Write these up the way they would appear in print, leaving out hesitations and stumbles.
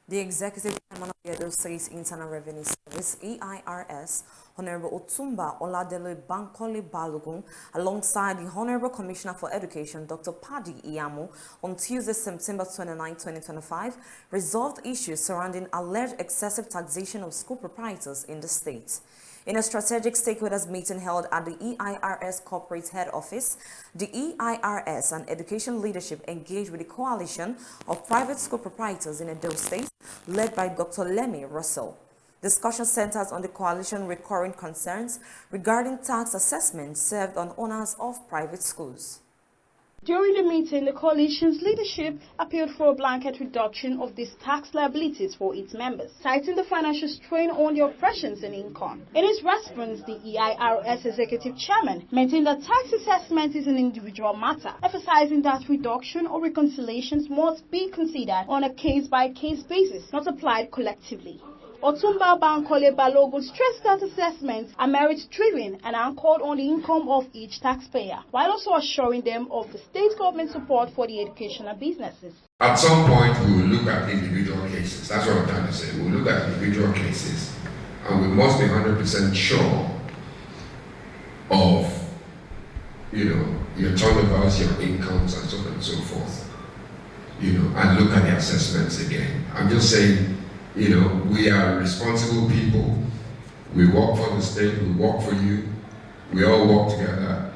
The Executive Chairman of the Edo State Internal Revenue Service, EIRS, Honorable Otumba Oladele Bankole Balogun, alongside the Honorable Commissioner for Education, Dr. Paddy Iyamo, on Tuesday, September 29, 2025, resolved issues surrounding alleged excessive taxation of school proprietors in the state. In a strategic stakeholders meeting held at the EIRS corporate head office, the EIRS and education leadership engaged with the coalition of private school proprietors in Edo State, led by Dr. Reslove. Discussion centers on the coalition recurring concerns regarding tax assessments served on owners of private schools. During the meeting, the coalition's leadership appealed for a blanket reduction of these tax liabilities for its members, citing the financial strain on the oppressions in income. In his response, the EIRS executive chairman maintained that tax assessment is an individual matter, emphasizing that reduction or reconciliations must be considered on a case-by-case basis, not applied collectively. Otumba Bankole Balogun stressed that assessments are merit-driven and anchored on the income of each taxpayer, while also assuring them of the state government support for the educational businesses. At some point, we will look at individual cases. That's what I'm trying to say. We'll look at individual cases, and we must be 100% sure of, your turnovers, your incomes, and so on and so forth. And look at the assessments again. I'm just saying, we are responsible people. We work for the state, we work for you. We all work together.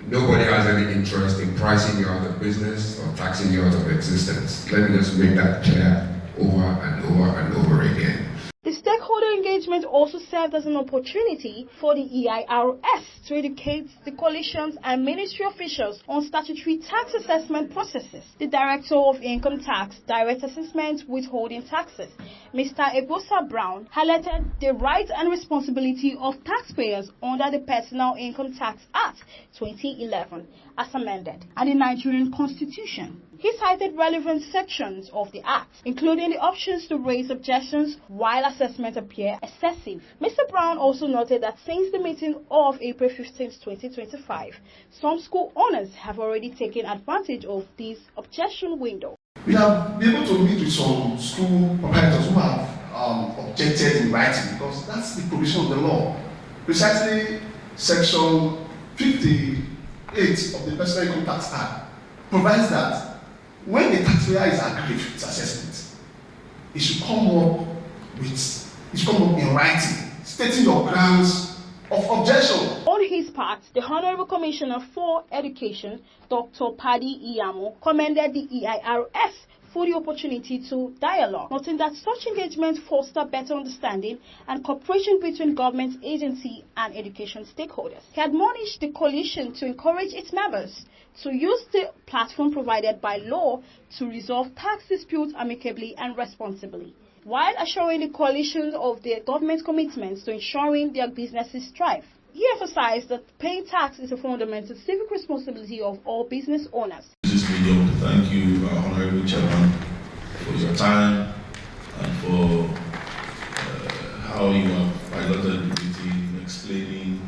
Nobody has any interest in pricing you out of business or taxing you out of existence. Let me just make that clear over and over and over again. The stakeholder engagement also served as an opportunity for the EIRS to educate the coalitions and ministry officials on statutory tax assessment processes. The Director of Income Tax, Direct Assessment Withholding Taxes, Mr. Ebosa Brown, highlighted the rights and responsibility of taxpayers under the Personal Income Tax Act 2011 as amended and the Nigerian Constitution. He cited relevant sections of the Act, including the options to raise objections while assessments appear excessive. Mr. Brown also noted that since the meeting of April 15, 2025, some school owners have already taken advantage of this objection window. We have been able to meet with some school proprietors who have objected in writing because that's the provision of the law. Precisely Section 58 of the Personal Income Tax Act provides that when the taxpayer is aggrieved with assessment, it should come up in writing, stating your grounds of objection. On his part, the Honorable Commissioner for Education, Dr. Paddy Iyamo, commended the EIRS for the opportunity to dialogue, noting that such engagement foster better understanding and cooperation between government agency and education stakeholders. He admonished the coalition to encourage its members to use the platform provided by law to resolve tax disputes amicably and responsibly, while assuring the coalition of the government's commitments to ensuring their businesses thrive. He emphasized that paying tax is a fundamental civic responsibility of all business owners. This medium to thank you, Honorable Chairman, for your time and for how you have piloted the meeting, explaining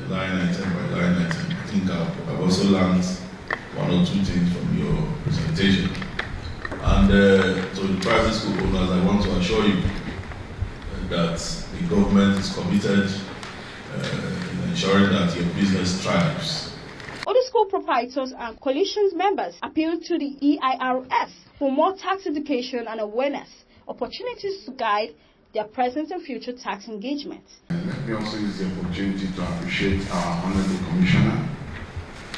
line item by line item. I think I've also learned one or two things from your presentation. And to the private school owners, I want to assure you that the government is committed in ensuring that your business thrives. Other school proprietors and coalitions members appealed to the EIRS for more tax education and awareness, opportunities to guide their present and future tax engagements. Let me also use the opportunity to appreciate our Honorable Commissioner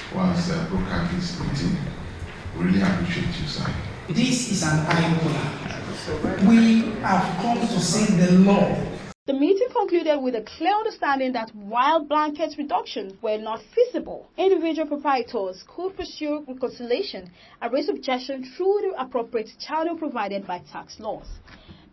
who has brokered this meeting. We really appreciate you, sir. This is an eye-opener. We have come to see the law. The meeting concluded with a clear understanding that while blanket reductions were not feasible, individual proprietors could pursue reconciliation and raise objection through the appropriate channel provided by tax laws.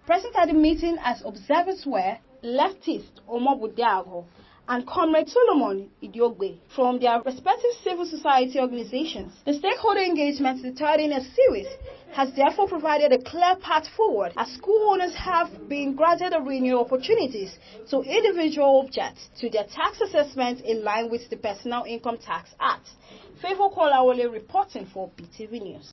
Present at the meeting as observers were leftist Omar Budiago and Comrade Solomon Idiogbe from their respective civil society organizations. The stakeholder engagement deterred in a series has therefore provided a clear path forward as school owners have been granted a renewed opportunities to individual object to their tax assessment in line with the Personal Income Tax Act. Favor Kolawole reporting for BTV News.